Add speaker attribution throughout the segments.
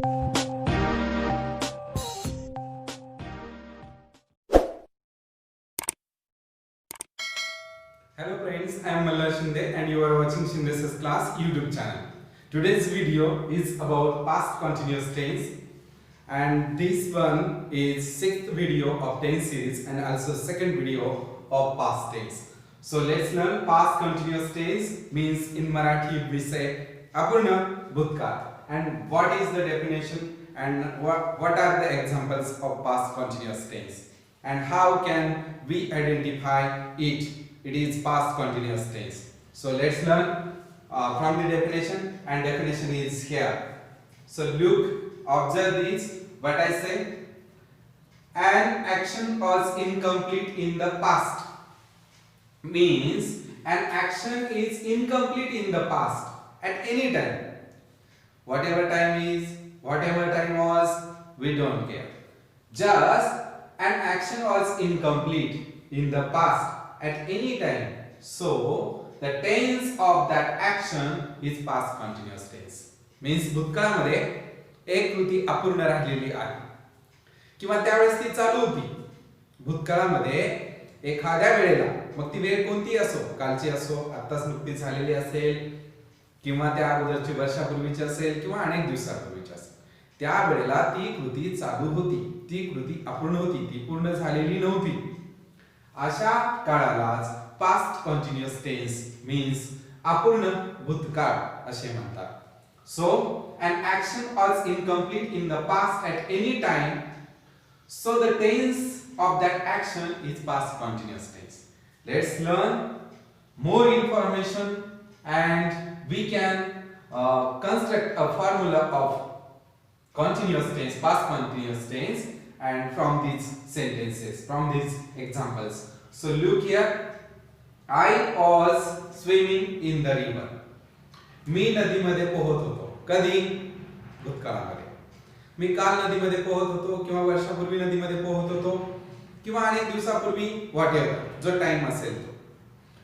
Speaker 1: Hello friends, I am Mallar Shinde and you are watching Shinde's Class YouTube channel. Today's video is about past continuous tense, and this one is 6th video of tense series and also second video of past tense. So let's learn past continuous tense means in Marathi we say apurna bhutkaal, and what is the definition and what are the examples of past continuous tense and how can we identify it. It is past continuous tense. So let's learn from the definition, and definition is here. So look, observe this, what I say. An action was incomplete in the past means an action is incomplete in the past at any time. Whatever time is, whatever time was, we don't care. Just an action was incomplete in the past at any time, so the tense of that action is past continuous tense. Means भूतकाळामध्ये एक कृती अपूर्ण राहिलेली आहे किंवा त्यावेळेस ती चालू होती. भूतकाळामध्ये एखाद्या वेळेला, मग ती वेळ कोणती असो, कालची असो, आत्ताच नुकतीच झालेली असेल किंवा त्या अगोदरची वर्षापूर्वीची असेल किंवा अनेक दिवसापूर्वीची असेल, त्या वेळेला ती कृती चालू होती, ती कृती अपूर्ण होती, ती पूर्ण झालेली नव्हती. अशा काळालाच पास्ट कंटिन्युअस टेन्स मीन्स अपूर्ण भूतकाळ असे म्हणतात. सो an action was incomplete in the past at any time, so the tense of that action is past continuous tense. Let's learn more information and we can construct a formula of continuous tense, past continuous tense, and from these sentences, from these examples. So look here, I was swimming in the river. मी नदीमध्ये पोहत होतो. कधी? भूतकाळामध्ये. मी काल नदीमध्ये पोहत होतो किंवा वर्षापूर्वी नदीमध्ये पोहत होतो किंवा अनेक दिवसापूर्वी, व्हॉटएव्हर जो टाइम असेल तो,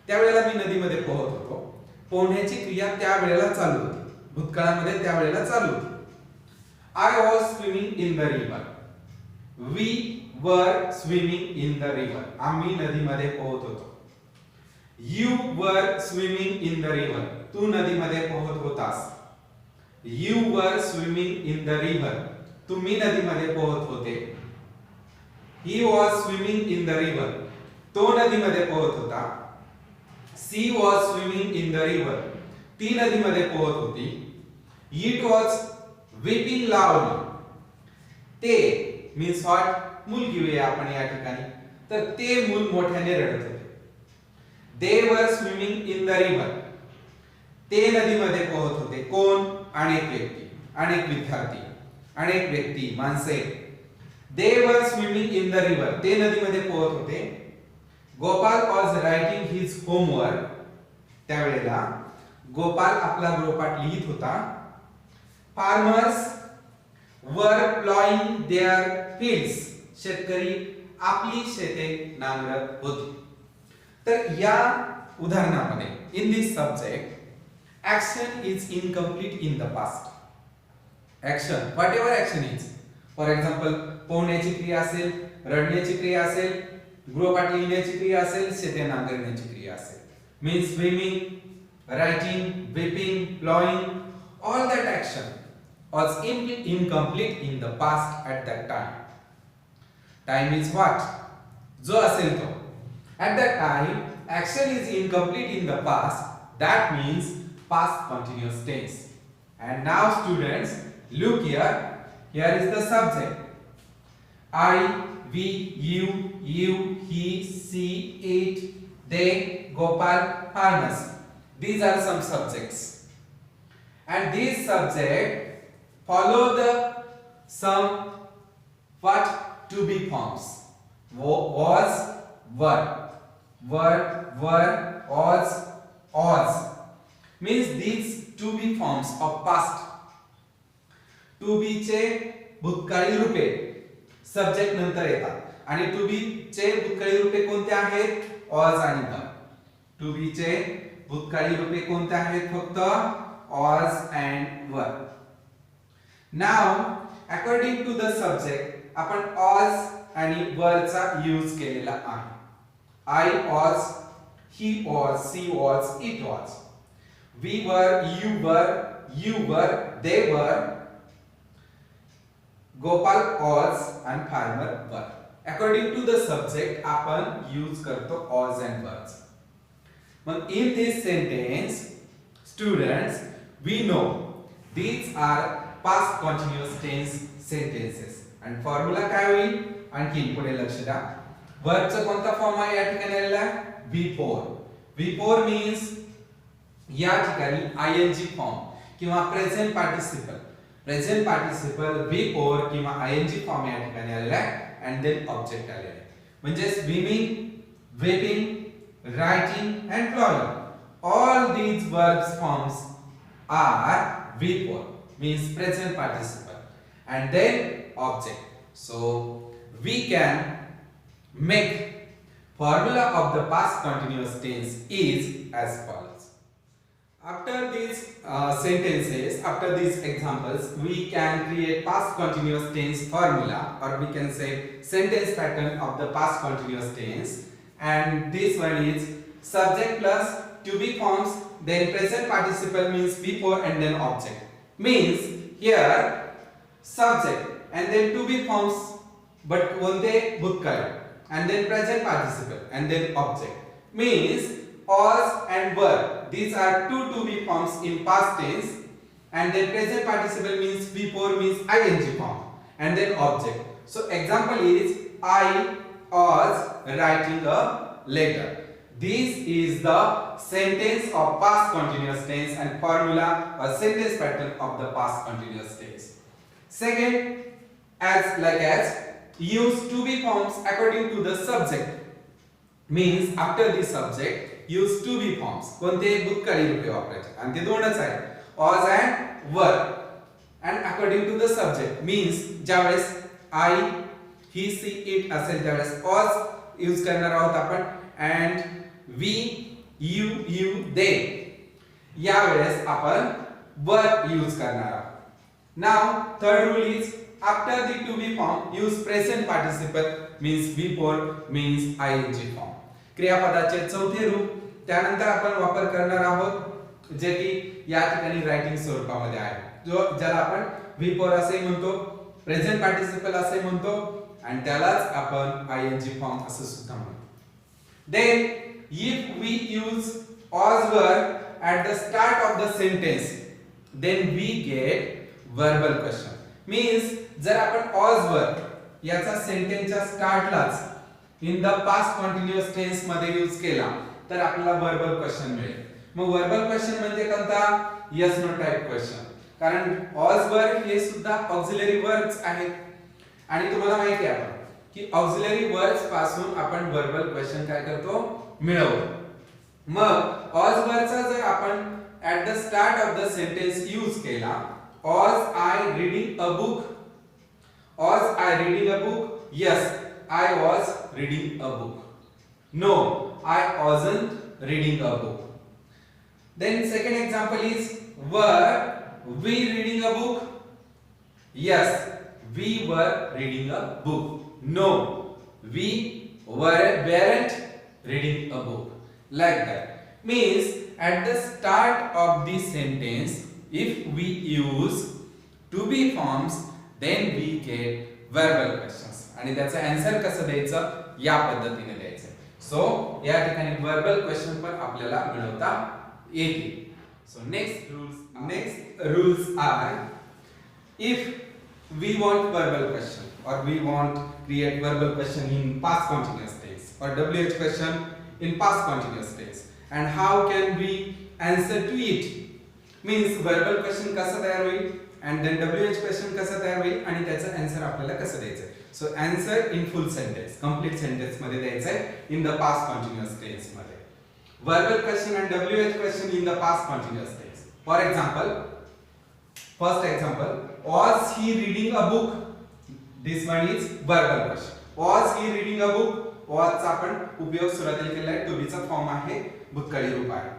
Speaker 1: त्यावेळेला मी नदीमध्ये पोहत होतो. पोहण्याची क्रिया त्यावेळेला चालू होती, भूतकाळामध्ये त्यावेळेला चालू होती. I was swimming in the river. We were swimming in the river. आम्ही नदीमध्ये पोहत होतो. You were swimming in the river. तू नदीमध्ये पोहत होतास. You were swimming in the river. तुम्ही नदीमध्ये पोहत होते. He was swimming in the river. तो नदीमध्ये पोहत होता. She was swimming in the river. ती नदीमध्ये पोहत होती. It was weeping loudly. ते मीन्स व्हॉट, मूल घेऊया आपण या ठिकाणी. तर ते मूल मोठ्याने रडत होते. They were swimming in the river. ते नदीमध्ये पोहत होते. कोण? अनेक व्यक्ती, अनेक विद्यार्थी, अनेक व्यक्ती, माणसे. They were swimming in the river. ते नदीमध्ये पोहत होते. Gopal was writing his homework. त्यावेळेला गोपाल आपला गृहपाठ लिहित होता. Farmers were plowing their fields. शेतकरी आपली शेते नांगरत होते. तर या उदाहरणामध्ये in this subject action is incomplete in the past. Action, whatever action is, for example पोहण्याची क्रिया असेल, रडण्याची क्रिया असेल, गृहपाठ लिहिण्याची क्रिया असेल, शेते नांगरण्याची क्रिया असेल, means swimming, writing, weeping, plowing, all that action was incomplete in the past at that time. Time is what? जो असेल तो. At that time, action is incomplete in the past. That means past continuous tense. And now students, look here. Here is the subject. I, we, you, he, she, it, they, Gopal, farmers. These are some subjects. And these subject follow the some what to be forms. Was, were, was. Means these to be forms of past. To be चे भूतकाळी रूपे subject नंतर येतात, आणि to be चे भूतकाळी रूपे कोणते आहेत? was आणि were. To be चे भूतकाळी रूपे कोणते आहेत? फक्त was and were. नाव अकॉर्डिंग टू द सब्जेक्ट आपण was आणि were चा यूज केलेला आहे. I was, he was, she was, it was. We were, you were, they were. Gopal was and farmer were. According to the subject आपण use करतो was and was. Mug in this sentence students we know these are past continuous tense sentences and formula काय होईल आणखी पुढे लक्ष द्या. verb चा कोणता फॉर्म आहे या ठिकाणी आलेला आहे V4 means या ठिकाणी ing फॉर्म किंवा प्रेझेंट पार्टिसिपल V4 किंवा ing फॉर्म या ठिकाणी आलेला आहे and then ऑब्जेक्ट आलेला आहे. म्हणजे swimming, weeping, writing and plowing, all these verbs forms are V4 means present participle and then object. So we can make formula of the past continuous tense is as follows. After these sentences, after these examples, we can create past continuous tense formula, or we can say sentence pattern of the past continuous tense. And this one is subject plus to be forms, then present participle means before and then object. Means here subject and then to be forms, but कोणते भूतकाळ and then present participle and then object means was and were. These are two to be forms in past tense and then present participle means before means ing form and then object. So example is I was writing a letter. This is the sentence of past continuous tense and formula or sentence pattern of the past continuous tense. Second, as use to be forms according to the subject means after the subject use to be forms कोणते भूतकाळी रूपे वापरायचे आणि ते दोनच आहेत was and were. and according to the subject means ज्यावेळेस I, he, she, it असेल त्यावेळेस was use करणार आहोत आपण and we, you, they यावेळेस आपण were यूज करणार आहोत. Now third rule is after the to be form use present participle means before means ing form. क्रियापदाचे चौथे रूप त्यानंतर आपण वापर करणार आहोत जे की या ठिकाणी रायटिंग स्वरूपामध्ये आहे, जो ज्याला आपण V4 असे म्हणतो, प्रेझेंट पार्टिसिपल असे म्हणतो आणि त्यालाच आपण ing फॉर्म असे सुद्धा म्हणतो. Then if we use was were at the start of the sentence then we get verbal question. Means जर आपण was were याचा सेंटेन्सच्या स्टार्टलाच in the past continuous tense मध्ये यूज केला तर आपल्याला वर्बल क्वेश्चन मिळेल. मग वर्बल क्वेश्चन म्हणजे कोणता? यस नो टाइप क्वेश्चन, कारण was were हे सुद्धा ऑक्सिलरी वर्ब्स आहेत आणि तुम्हाला माहिती आहे की ऑक्सिलरी वर्ब्स पासून आपण वर्बल क्वेश्चन काय करतो? मिळवतो. मग was were चा जर आपण at the start of the sentence use केला, was I reading a book? Was I reading a book? Yes, I was reading a book. No, I wasn't reading a book. Then second example is were we reading a book? Yes, we were reading a book. No, we weren't reading a book. Like that. Means at the start of the sentence if we use to be forms then we get verbal questions आणि त्याचा answer कसं द्यायचं या पद्धतीने द्यायचं. सो या ठिकाणी verbal question पण आपल्याला मिळवता येतील. सो next rules are if we want verbal question or we want create verbal question in past continuous tense or WH question in past continuous tense and how can we answer to it. Means verbal question कसा तयार होईल and then WH question कसा तयार होईल आणि त्याचं answer आपल्याला कसं द्यायचं. So answer in full sentence complete sentence मध्ये द्यायचं आहे in the past continuous tense मध्ये. verbal question and WH question in the past continuous tense. For example, first example, was he reading a book? This one is verbal question. Was he reading a book? was चा आपण उपयोग सुरुवातीला केला आहे, to be चा form आहे, भूतकाळी रूप आहे.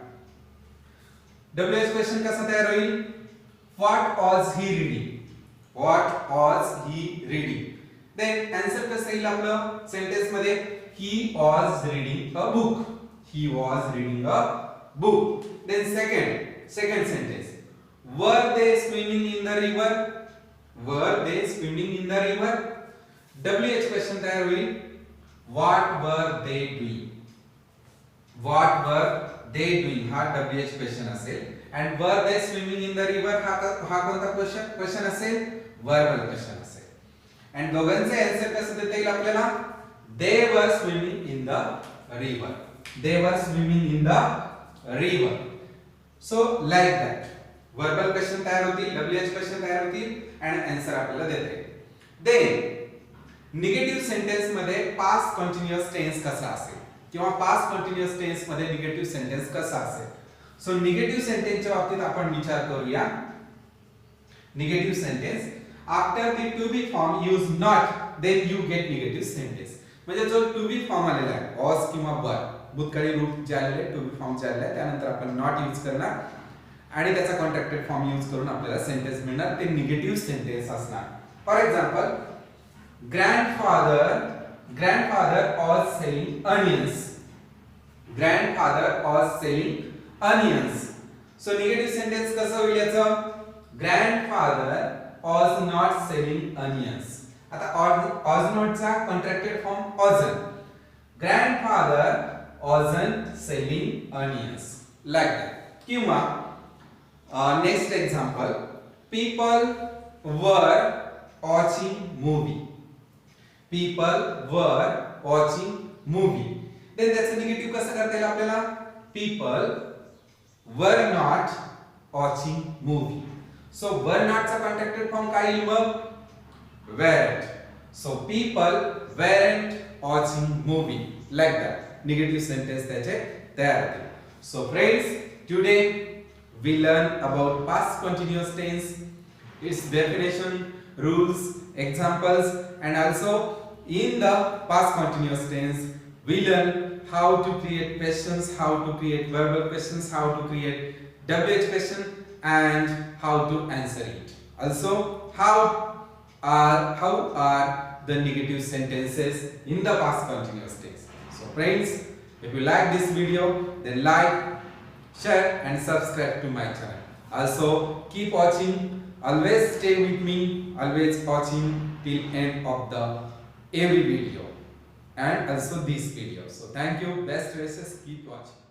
Speaker 1: WH question कसा तयार होईल? What was he reading? What was he reading? Then answer कसं येईल आपलं सेंटेन्स मध्ये he was reading a book. He was reading a book. Then second sentence. Were they swimming in the river? Were they swimming in the river? WH question तयार होईल. What were they doing? What were they doing? हा WH question असेल. And were they swimming in the river? हा कोणता question असेल? Verbal question असेल. And दोघांचे answer कसं देता येईल आपल्याला? They were swimming in the river. They were swimming in the river. So like that. Verbal question तयार होतील, WH question तयार होतील and answer आपल्याला देता येईल. Then निगेटिव्ह सेंटेन्स मध्ये past continuous tense कसा असेल किंवा past continuous tense मध्ये निगेटिव्ह सेंटेन्स कसा असेल. सो निगेटिव्ह सेंटेन्सच्या बाबतीत आपण विचार करूया. Negative sentence after the to be form use not then you get negative sentence. म्हणजे जो टू बी फॉर्म आलेला आहे ऑस किंवा वर भूतकाळी रूप जे आलेले टू बी फॉर्म जे आलेले आहे त्यानंतर आपण नॉट यूज करणार आणि त्याचा कॉन्ट्रॅक्टेड फॉर्म यूज करून आपल्याला सेंटेन्स मिळणार ते निगेटिव्ह सेंटेन्स असणार. For example grandfather was selling onions. Grandfather was selling onions. So negative sentence कसं होईल याचं? Grandfather was not selling onions. आता was not चा contracted form wasn't. Grandfather wasn't selling onions. Like that. किंवा next example, people were watching movie. People were watching movie. Then त्याचं negative कसं करता येईल आपल्याला? People were not watching movie. So were not चा contracted form काय येईल मग? Weren't. So people weren't watching movie. Like that. Negative sentence त्याचे तयार होतील. So friends, today we learn about past continuous tense, its definition, rules, examples, and also in the past continuous tense we learn how to create questions, how to create verbal questions, how to create WH question and how to answer it. Also how are the negative sentences in the past continuous tense. So friends, if you like this video then like, share and subscribe to my channel. Also keep watching, always stay with me, always watching till end of the every video and also this video. So thank you, best wishes, keep watching.